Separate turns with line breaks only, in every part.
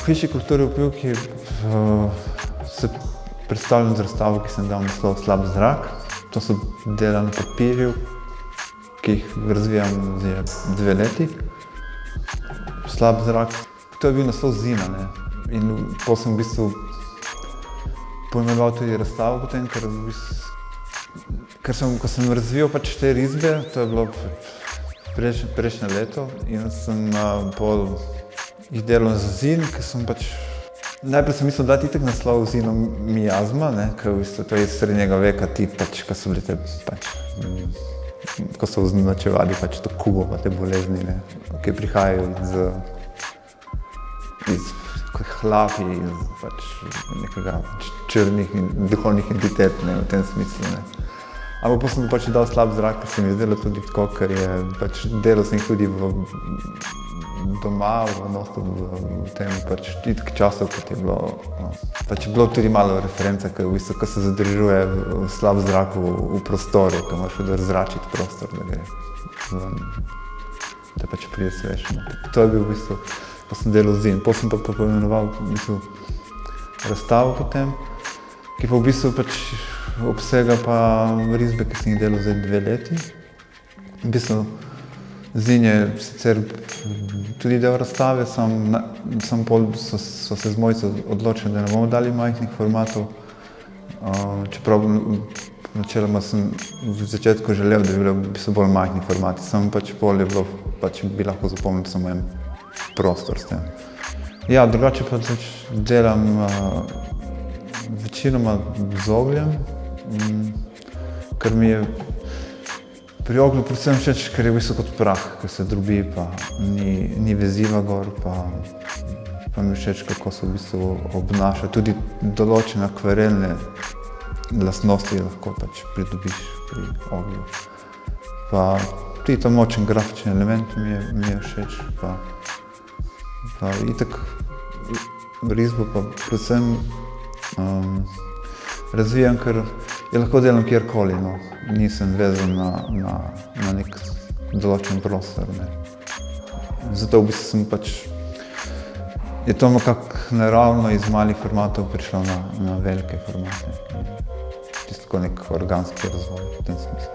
hiši kulture v Pivki se predstavljam z razstavo, ki sem dal naslov Slab zrak. To so dela na papirju, ki jih razvijam že 2 leti. Slab zrak, to je bil naslov zina, ne. In potem sem v bistvu poimenoval tudi razstavo potem, ko sem razvijal pač te risbe, to je bilo prejšnje leto, in sem pol jih delal za zin, ker sem pač najprej sem mislil dati itak naslov zinu miazma, ne, ker v bistvu to je iz srednjega veka, ti pač, ko so bili te pač, ko so označevali pač to kugo pa te bolezni, ne, ki prihajajo iz hlapi, iz pač nekega pač črnih in duhovnih entitet, ne, v tem smislu, ne. Ampak potem sem pač dal slab zrak, ker se mi je zdelo tudi tako, ker je pač delal sem jih tudi doma, v tem pač itak časov, kot je bilo, pač je bilo tudi malo reference, ker v bistvu, ko se zadržuje v slab zraku v prostoru, ko moraš razračiti prostor, da gre ven, da pač pride svež. To je bil v bistvu, pa sem delal zin. Potem sem pa poimenoval v bistvu razstavo potem, ki pa v bistvu pač obsega pa risbe, ki sem jih delal zdaj 2 leti. V bistvu zin je sicer tudi del razstave, sam pol so se z Mojco odločili, da ne bomo dali majhnih formatov, čeprav načeloma sem v začetku želel, da bi bili v bistvu bolj majhni formati, sam pač pol je bilo, pač bi lahko zapomnil samo en prostor s tem. Ja, drugače pa delam večinoma z ogljem, ker mi je pri oglju predvsem všeč, ker je v bistvu kot prah, ker se drobi, pa ni veziva gor, pa mi všeč, kako se v bistvu obnaša. Tudi določene akvarelne lastnosti lahko pač pridobiš pri oglju. Pa tudi ta močen grafični element mi je všeč, pa itak risbo pa predvsem razvijam, ker je lahko delam kjerkoli, no. Nisem vezan na nek določen prostor, ne. Zato v bistvu sem pač, je to nekako naravno iz malih formatov prišlo na velike formate. Čisto tako nek organski razvoj v tem smislu.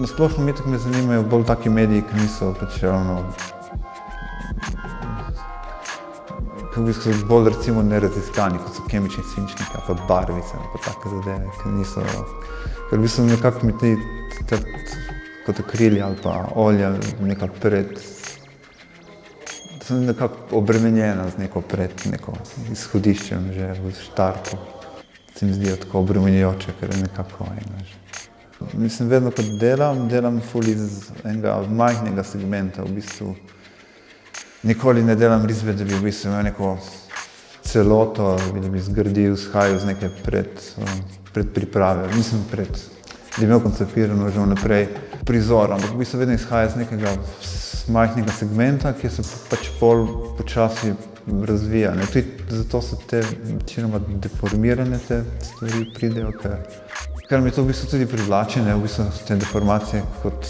Na splošno mi tako me zanimajo bolj taki mediji, ki niso pač ravno, ki so bolj recimo neraziskani, kot so kemični svinčniki, pa barvice, pa take zadeve, ki niso, ker v bistvu nekako mi ti kot akrili ali pa olja nekako sem nekako obremenjena z neko izhodiščem že v štartu. Se mi zdijo tako obremenjujoče, ker je nekako veš. Mislim, vedno kot delam ful iz enega majhnega segmenta, v bistvu. Nikoli ne delam risbe, da bi v bistvu imel neko celoto, da bi zgradil, izhajal iz neke predpriprave. Nisem da bi imel koncipirano že vnaprej prizor, ampak v bistvu vedno izhaja iz nekega majhnega segmenta, ki se pač pol počasi razvija. Tudi zato so te večinoma deformirane te stvari pridejo, ker mi to v bistvu tudi privlači, v bistvu te deformacije kot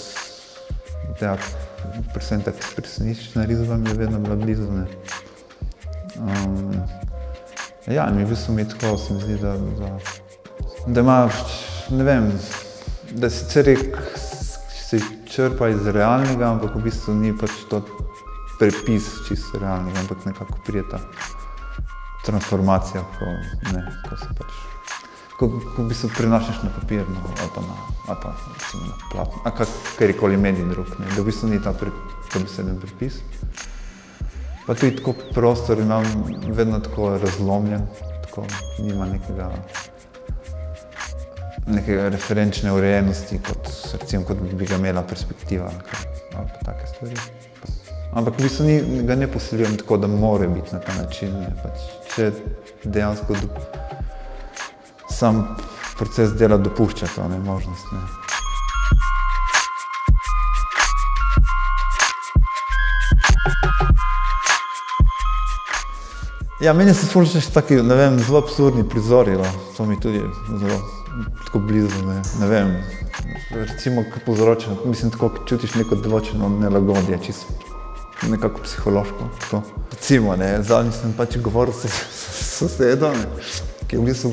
predvsem ta ekspresionistična risba mi je vedno bila blizu, ne. Ja, in v bistvu mi tako se mi zdi, da ima, ne vem, da sicer se črpa iz realnega, ampak v bistvu ni pač to prepis čisto realnega, ampak nekako prije ta transformacija, ko se pač ko v bistvu prenašaš na papir, ali pa recimo na platno, ali katerikoli medij drug, da v bistvu ni ta beseden prepis. Pa tudi tako prostor imam vedno tako razlomljen, tako nima nekega referenčne urejenosti, kot bi ga imela perspektiva ali pa take stvari. Ampak v bistvu ga ne posiljujem tako, da mora biti na ta način, če dejansko sam proces dela dopušča to možnost. Ja, meni se ful všeč taki, ne vem, zelo absurdni prizori, to mi tudi zelo tako blizu, ne vem, recimo, ko povzroča, mislim, tako, ko čutiš neko določeno nelagodje, čisto nekako psihološko, tako. Recimo, ne, zadnjič sem pač govoril s sosedom, ki je v bistvu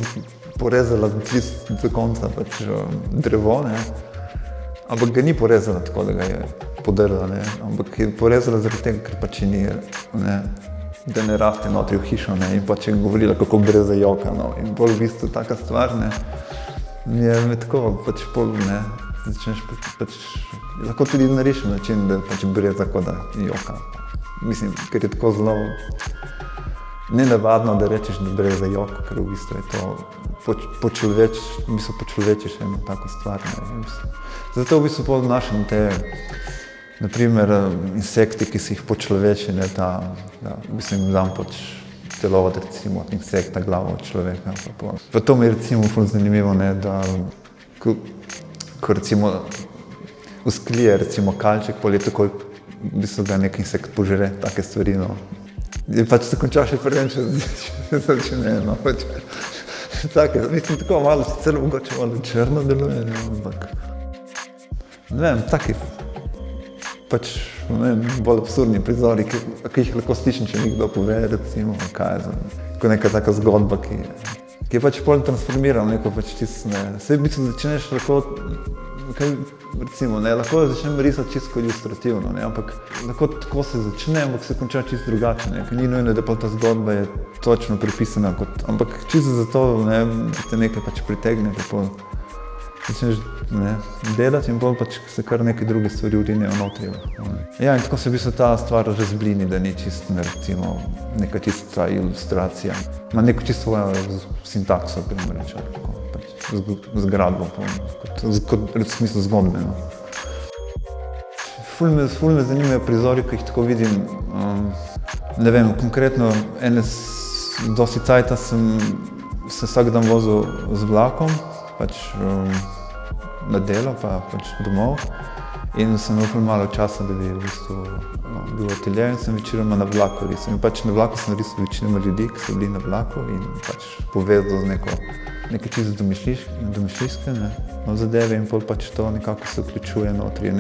porezala čisto do konca pač drevo, ne, ampak ga ni porezala tako, da ga je podrla, ne, ampak je porezala zaradi tega, ker pač ni, ne, da ne raste notri v hišo, ne, in pač je govorila, kako gre za joka, no, in bolj v bistvu taka stvar, ne, je me tako pač pol, ne, začneš pač, lahko tudi narišem način, da pač gre za kot da joka. Mislim, ker je tako zelo nenavadno, da rečeš, da gre za jok, ker v bistvu je to počlovečiš eno tako stvar, ne, zato v bistvu pol našem te, naprimer, insekti, ki si jih počloveči, ne, da v bistvu jim dam pač telo od, recimo, od insekta, glavo od človeka. Pa to mi je, recimo, ful zanimivo, ne, da ko recimo usklije, recimo, kalček, pol je takoj, v bistvu ga nek insekt požre, take stvari, no. In pač se končaš še prven, če začne, no, pač. Take, mislim, tako malo, sicer mogoče malo črno deluje, ne, ampak. Ne vem, taki, pač, ne vem, bolj absurdni prizori, ki jih lahko slišim, če mi kdo pove, recimo, kaj je za, tako neka taka zgodba, ki je pač pol transformiral neko pač čisto, ne, vse v bistvu začneš lahko, kaj, recimo, ne, lahko začnem risati čisto ilustrativno, ne, ampak lahko tako se začne, ampak se konča čisto drugače, ne, ker ni nujno, da pa ta zgodba je točno pripisana kot, ampak čisto zato, ne, da te nekaj pač pritegne, pa pol začneš, ne, delati in pol pač se kar neke druge stvari vrinejo notri. Ja, in tako se v bistvu ta stvar razblini, da ni čisto, recimo, neka čista ilustracija. Ima neko čisto sintakso, gremo reči, pač zgradbo, kot v smislu zgodbe, no. Ful me zanimajo prizori, ko jih tako vidim, ne vem, konkretno, dosti cajta sem se vsak dan vozil z vlakom, pač na delo, pa pač domov. In sem imel malo časa, da bi v bistvu bil v ateljeju in sem večeroma na vlaku risal. In pač na vlaku sem risal večinoma ljudi, ki so bili na vlaku in pač povezal z neke čisto domišljijske, ne, zadeve in pol pač to nekako se vključuje notri,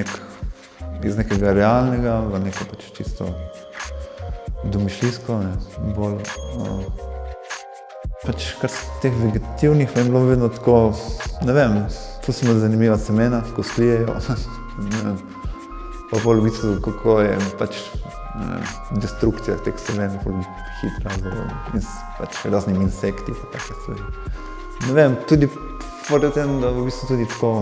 iz nekega realnega v neko pač čisto domišljijsko, ne, bolj. Pač kar teh vegetativnih pa je bilo vedno tako, ne vem, to so me zanimiva semena, ko sklijejo, pa bolj v bistvu, kako je pač destrukcija teh semen bolj hitra z pač raznimi insekti pa take stvari. Ne vem, tudi pored tem, da v bistvu tudi tako,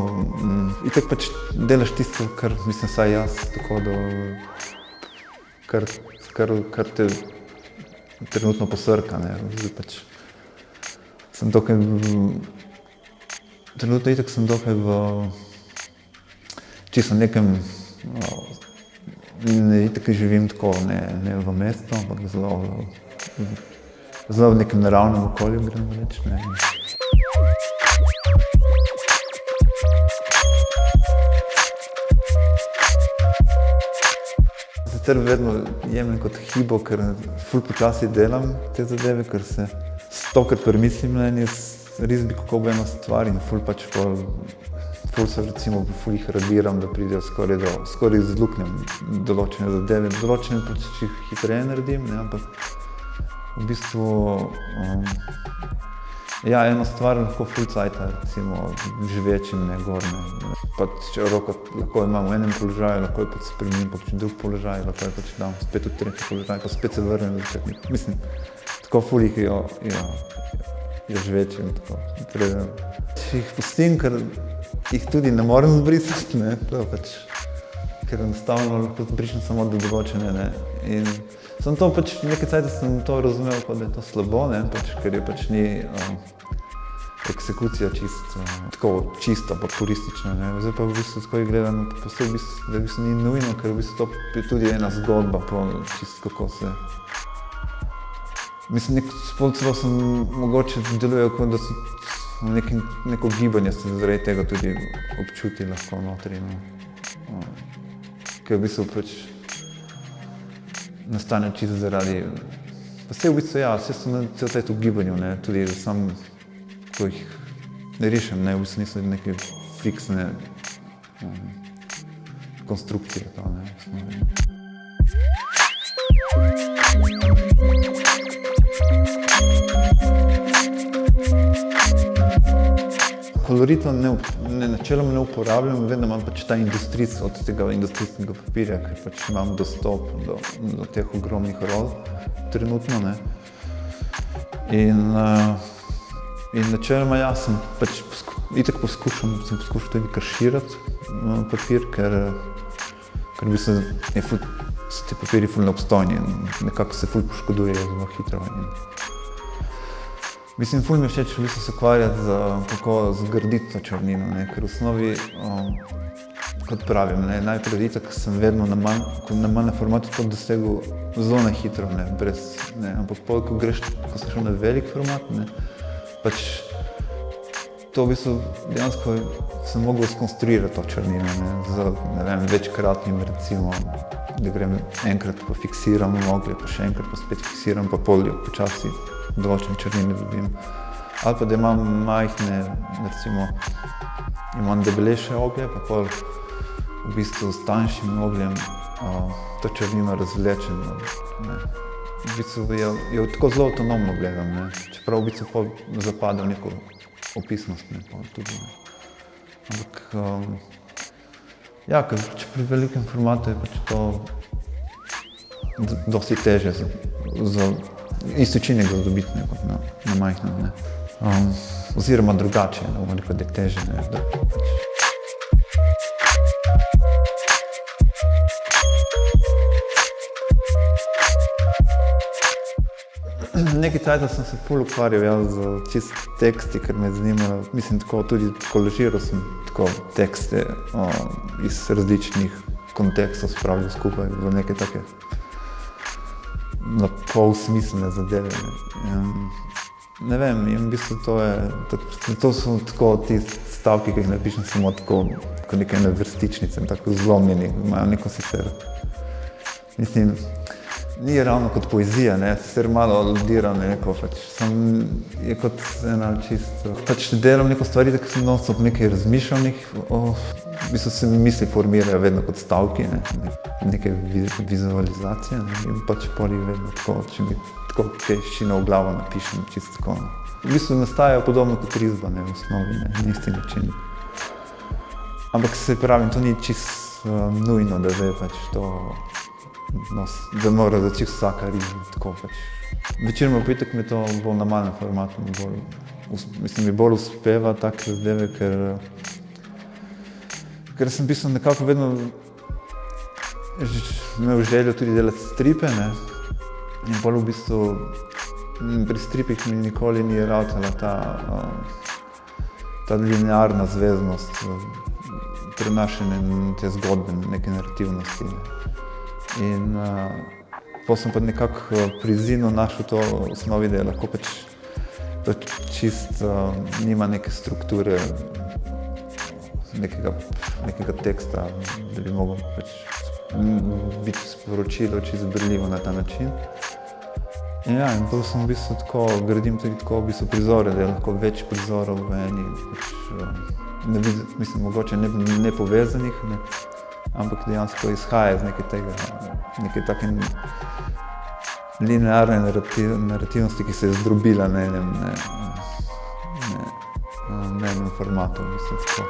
itak pač delaš tisto, kar mislim saj jaz, tako da kar te trenutno posrka, ne, pač. Sem dokaj trenutno itak sem dokaj čisto nekem, itak živim tako, ne v mestu, ampak zelo v nekem naravnem okolju, gremo reči, ne. Sicer vedno jemljem kot hibo, ker ful počasi delam te zadeve, ker se stokrat premislim na eni risbi, kako bo ena stvar in ful se recimo ful jih rabiram, da pridejo skoraj izluknem določene zadeve. Določene pač jih hitreje naredim, ne, ampak v bistvu, ja, eno stvar lahko ful cajta, recimo živečim, ne, gorne. Pač roko lahko imam v enem položaju, lahko je pač spremenim pač v drug položaj, lahko je pač dam spet v tretji položaj, pa spet se vrnem na začetnik. Mislim, tako ful jih je živečim, tako. Če jih pustim, ker jih tudi ne morem zbrisati, ne, to pač, ker enostavno lahko zbrišem samo do določene, ne. In sem to pač nekaj cajta sem to razumel, kot da je to slabo, ne, pač, ker je pač ni eksekucija čista pa puristična, ne. Zdaj pa v bistvu tako je gledano, pa vse v bistvu, da v bistvu ni nujno, ker v bistvu to je tudi ena zgodba, pa čisto kako se. Mislim, celo sem mogoče deluje, kot da so neko gibanje se zaradi tega tudi občuti lahko notri, no. Ker v bistvu pač nastane čisto zaradi, pa vse v bistvu, ja, vse so cel cajt v gibanju, ne, tudi sam, ko jih ne rišem, ne, v bistvu niso neke fiksne konstrukcije. To, ne, v osnovi. Kolorita načeloma ne uporabljam, vedno imam pač ta od tega industrijskega papirja, ker pač imam dostop do teh ogromnih rol trenutno, ne. In načeloma jaz sem pač itak poskušal tudi karširati papir, ker v bistvu so ti papirji ful neobstojni in nekako se ful poškodujejo zelo hitro. Mislim, ful mi je všeč v bistvu se ukvarjati kako zgraditi to črnino, ne, ker v osnovi, kot pravim, ne, najprej itak sem vedno na manjnem formatu to dosegel zelo nehitro, ne, brez, ne, ampak pol, ko sem šel na velik format, ne, pač to v bistvu dejansko sem mogel skonstruirati to črnino, ne, z, ne vem, večkratnim recimo, da grem enkrat pa fiksiram oglje, pa še enkrat pa spet fiksiram, pa pol počasi določene črnine dobim. Ali pa da imam majhne, recimo, imam debelejše oglje, pa pol v bistvu s tanjšim ogljem to črnino razvlečem. Ne. V bistvu je tako zelo avtonomno gledam, ne. Čeprav v bistvu pol zapada v neko opisnost, ne, pol tudi. Ne. Ampak, ja, ker pri velikem formatu je pač to dosti težje za isti učinek ga dobiti kot na majhnem, ne. Oziroma drugače, ne bomo rekel, da je težje, ne. Nekaj časa sem se ful ukvarjal z čist teksti, ker me je zanimalo, mislim, tudi kolažiral sem tako tekste iz različnih kontekstov spravljal skupaj v neke take na pol smiselne zadeve. Ne vem, in v bistvu to so tako ti stavki, ki jih napišem samo tako, kot neke vrstičnice, tako zlomljeni, imajo neko sicer. Mislim, ni ravno kot poezija, ne, sicer malo aludiram, neko pač, je kot ena čisto, pač delam neko stvari, tako sem non-stop nekaj razmišljal, v bistvu se mi misli formirajo vedno kot stavki, ne, neke vizualizacije, ne, in pač poli vedno tako, če mi tako peščino v glavo napišem, čisto tako. V bistvu nastajajo podobno kot risba, ne, v osnovi, ne, na isti način. Ampak se pravim, to ni čisto nujno, da zdaj pač to da mora začeti vsaka risba, tako pač. Večinoma pa itak mi to bolj na malem formatu, mislim, mi bolj uspeva take zadeve, ker sem v bistvu nekako vedno imel željo tudi delati stripe, ne, in bolj v bistvu pri stripih mi nikoli ni ratala ta linearna zveznost, prenašanje te zgodbe, neke narativnosti. In potem sem pa nekako pri Zinu našel to osnovi, da je lahko pač to čist nima neke strukture, nekega teksta, da bi mogel pač biti sporočilo čisto berljivo na ta način. In ja, in potem sem v bistvu tako, gradim tudi tako v bistvu prizore, da je lahko več prizorov v eni, pač, mislim, mogoče ne povezanih, ne, ampak dejansko izhaja iz neke take linearne narativnosti, ki se je zdrobila na enem formatu, v bistvu tako.